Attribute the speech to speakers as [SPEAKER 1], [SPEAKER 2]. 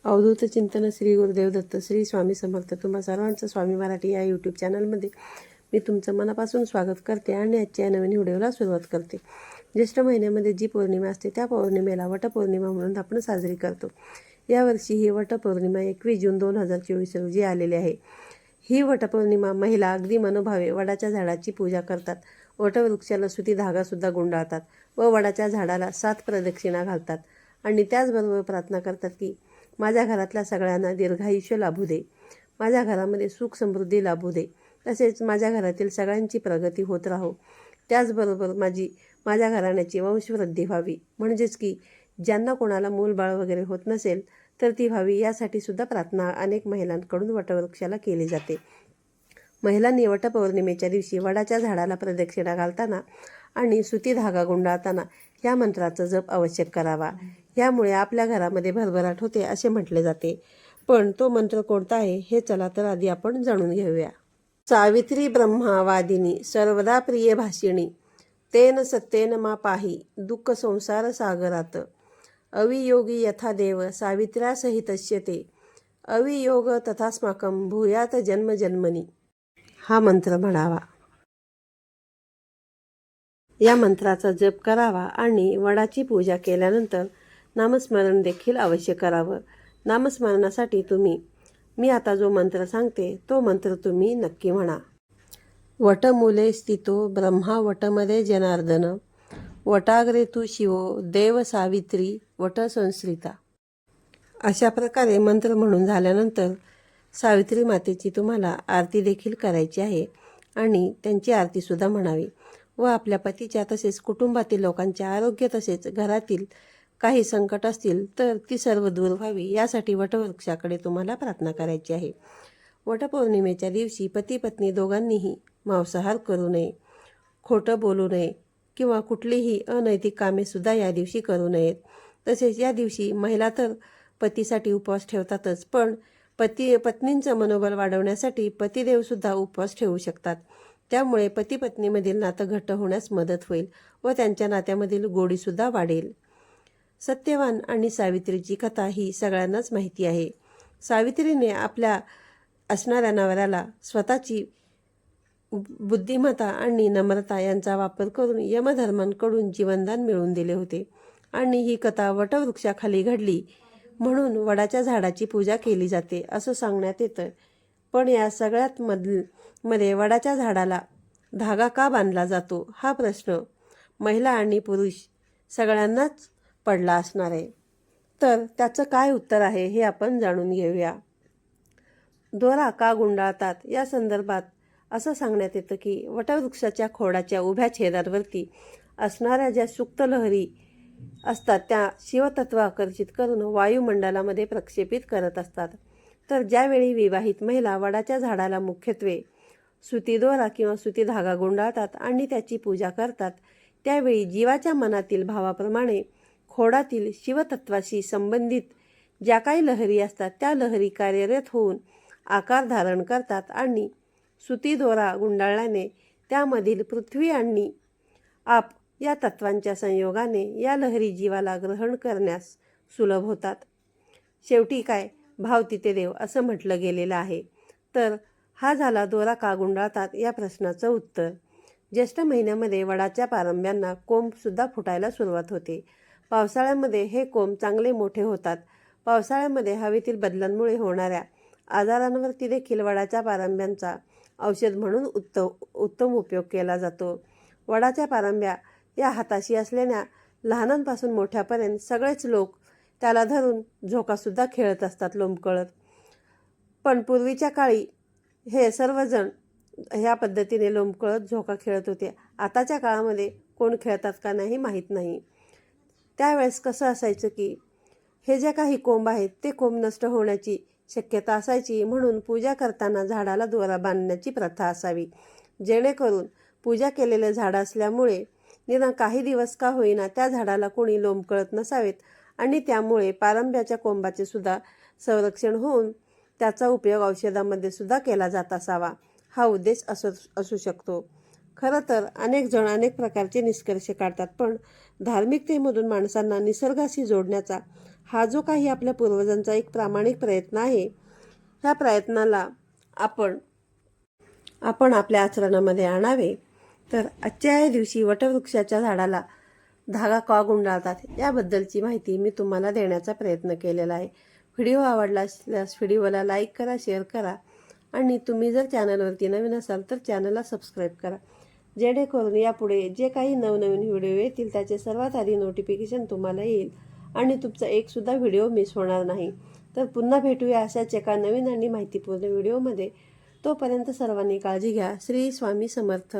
[SPEAKER 1] अवधूत चिंतन श्री गुरुदेव दत्त श्री स्वामी समर्थ. तुम्हा सर्वांचं स्वामी मराठी या यूट्यूब चॅनलमध्ये मी तुमचं मनापासून स्वागत करते आणि आजच्या नवीन व्हिडिओला सुरुवात करते. ज्येष्ठ महिन्यामध्ये जी पौर्णिमा असते त्या पौर्णिमेला वटपौर्णिमा म्हणून आपण साजरी करतो. यावर्षी ही वटपौर्णिमा 21 जून 2024 रोजी आलेली आहे. ही वटपौर्णिमा महिला अगदी मनोभावे वडाच्या झाडाची पूजा करतात. वटवृक्षाला सुती धागासुद्धा गुंडाळतात व वडाच्या झाडाला 7 प्रदक्षिणा घालतात आणि त्याचबरोबर प्रार्थना करतात की माझ्या घरातल्या सगळ्यांना दीर्घायुष्य लाभू दे, माझ्या घरामध्ये सुख समृद्धी लाभू दे, तसेच माझ्या घरातील सगळ्यांची प्रगती होत राहो. त्याचबरोबर माझ्या घराण्याची वंशवृद्धी व्हावी, म्हणजेच की ज्यांना कोणाला मूलबाळ वगैरे होत नसेल तर ती व्हावी, यासाठी सुद्धा प्रार्थना अनेक महिलांकडून वटवृक्षाला केली जाते. महिलांनी वटपौर्णिमेच्या दिवशी वडाच्या झाडाला प्रदक्षिणा घालताना आणि सुती धागा गुंडाळताना या मंत्राचा जप आवश्यक करावा. यामुळे आपल्या घरामध्ये भरभराट होते असे म्हटले जाते. पण तो मंत्र कोणता आहे हे चला तर आधी आपण जाणून घेऊया. सावित्री ब्रह्मा वादिनी सर्वदा प्रिय भाषिणी, तेन सत्येन मा पाही दुःख संसार सागरात, अवियोगी यथा देव सावित्र्या सहितस्य ते, अवियोग तथास्माकं भूयात जन्म जन्मनी. हा मंत्र म्हणावा. या मंत्राचा जप करावा आणि वडाची पूजा केल्यानंतर नामस्मरण देखील अवश्य करावं. नामस्मरणासाठी मी आता जो मंत्र सांगते तो मंत्र तुम्ही नक्की म्हणा. वटमूले स्थितो ब्रह्मा वटमध्ये जनार्दन, वटाग्रे तू शिवो देव सावित्री वट संश्रिता. अशा प्रकारे मंत्र म्हणून झाल्यानंतर सावित्री मातेची तुम्हाला आरती देखील करायची आहे आणि त्यांची आरतीसुद्धा म्हणावी व आपल्या पतीच्या तसेच कुटुंबातील लोकांच्या आरोग्य तसेच घरातील काही संकट असतील तर ती सर्व दूर व्हावी, यासाठी वटवृक्षाकडे तुम्हाला प्रार्थना करायची आहे. वटपौर्णिमेच्या दिवशी पती पत्नी दोघांनीही मांसाहार करू नये, खोटं बोलू नये किंवा कुठलीही अनैतिक कामेसुद्धा या दिवशी करू नयेत. तसेच या दिवशी महिला तर पतीसाठी उपवास ठेवतातच, पण पत्नींचं मनोबल वाढवण्यासाठी पतिदेवसुद्धा उपवास ठेवू शकतात. त्यामुळे पती पत्नीमधील नातं घट्ट होण्यास मदत होईल व त्यांच्या नात्यामधील गोडीसुद्धा वाढेल. सत्यवान आणि सावित्रीची कथा ही सगळ्यांनाच माहिती आहे. सावित्रीने आपल्या असणाऱ्या नवऱ्याला स्वतःची बुद्धिमत्ता आणि नम्रता यांचा वापर करून यमधर्मांकडून जीवनदान मिळवून दिले होते आणि ही कथा वटवृक्षाखाली घडली म्हणून वडाच्या झाडाची पूजा केली जाते असं सांगण्यात येतं. पण या सगळ्यात मध्ये वडाच्या झाडाला धागा का बांधला जातो हा प्रश्न महिला आणि पुरुष सगळ्यांनाच पडला असणार आहे. तर त्याचं काय उत्तर आहे हे आपण जाणून घेऊया. दोरा का गुंडाळतात या संदर्भात असं सांगण्यात येतं की वटवृक्षाच्या खोडाच्या उभ्या छेदांवरती असणाऱ्या ज्या सुप्त लहरी असतात त्या शिवतत्व आकर्षित करून वायुमंडलामध्ये प्रक्षेपित करत असतात. तर ज्यावेळी विवाहित महिला वडाच्या झाडाला मुख्यत्वे सुती दोरा किंवा सुती धागा गुंडाळतात आणि त्याची पूजा करतात, त्यावेळी जीवाच्या मनातील भावाप्रमाणे खोडातील शिवतत्वाशी संबंधित ज्या काही लहरी असतात त्या लहरी कार्यरत होऊन आकार धारण करतात आणि सुती दोरा गुंडाळल्याने त्यामधील पृथ्वी आणि आप या तत्वांच्या संयोगाने या लहरी जीवाला ग्रहण करण्यास सुलभ होतात. शेवटी काय, भाव तिथे देव असं म्हटलं गेलेलं आहे. तर हा झाला दोरा का गुंडाळतात या प्रश्नाचं उत्तर. ज्येष्ठ महिन्यामध्ये वडाच्या पारंब्यांना कोंबसुद्धा फुटायला सुरुवात होते. पावसाळ्यामध्ये हे कोंब चांगले मोठे होतात. पावसाळ्यामध्ये हवेतील बदलांमुळे होणाऱ्या आजारांवरती देखील वडाच्या पारंब्यांचा औषध म्हणून उत्तम उपयोग केला जातो. वडाच्या पारंब्या या हाताशी असलेल्या लहानांपासून मोठ्यापर्यंत सगळेच लोक त्याला धरून झोकासुद्धा खेळत असतात लोंबकळत. पण पूर्वीच्या काळी हे सर्वजण ह्या पद्धतीने लोंबकळत झोका खेळत होते. आताच्या काळामध्ये कोण खेळतात का नाही माहीत नाही. त्यावेळेस कसं असायचं की हे जे काही कोंब आहेत ते कोंब नष्ट होण्याची शक्यता असायची, म्हणून पूजा करताना झाडाला दोरा बांधण्याची प्रथा असावी, जेणेकरून पूजा केलेले झाड असल्यामुळे निदान काही दिवस का होईना त्या झाडाला कोणी लोंबकळत नसावेत आणि त्यामुळे पारंब्याच्या कोंबाचे सुद्धा संरक्षण होऊन त्याचा उपयोग औषधामध्ये सुद्धा केला जात असावा, हा उद्देश असू शकतो. खरं तर अनेक जण अनेक प्रकारचे निष्कर्ष काढतात, पण धार्मिकतेमधून माणसांना निसर्गाशी जोडण्याचा हा जो काही आपल्या पूर्वजांचा एक प्रामाणिक प्रयत्न आहे, ह्या प्रयत्नाला आपण आपल्या आचरणामध्ये आणावे. तर आजच्या या दिवशी वटवृक्षाच्या झाडाला धागा का गुंडाळतात याबद्दलची माहिती मी तुम्हाला देण्याचा प्रयत्न केलेला आहे. व्हिडिओ आवडला असल्यास व्हिडिओला लाईक करा, शेअर करा आणि तुम्ही जर चॅनलवरती नवीन असाल तर चॅनलला सबस्क्राईब करा, जेणेकरून यापुढे जे काही नवनवीन व्हिडिओ येतील त्याचे सर्वात आधी नोटिफिकेशन तुम्हाला येईल आणि तुमचा एकसुद्धा व्हिडिओ मिस होणार नाही. तर पुन्हा भेटूया अशाच एका नवीन आणि माहितीपूर्ण व्हिडिओमध्ये. तोपर्यंत सर्वांनी काळजी घ्या. श्री स्वामी समर्थ.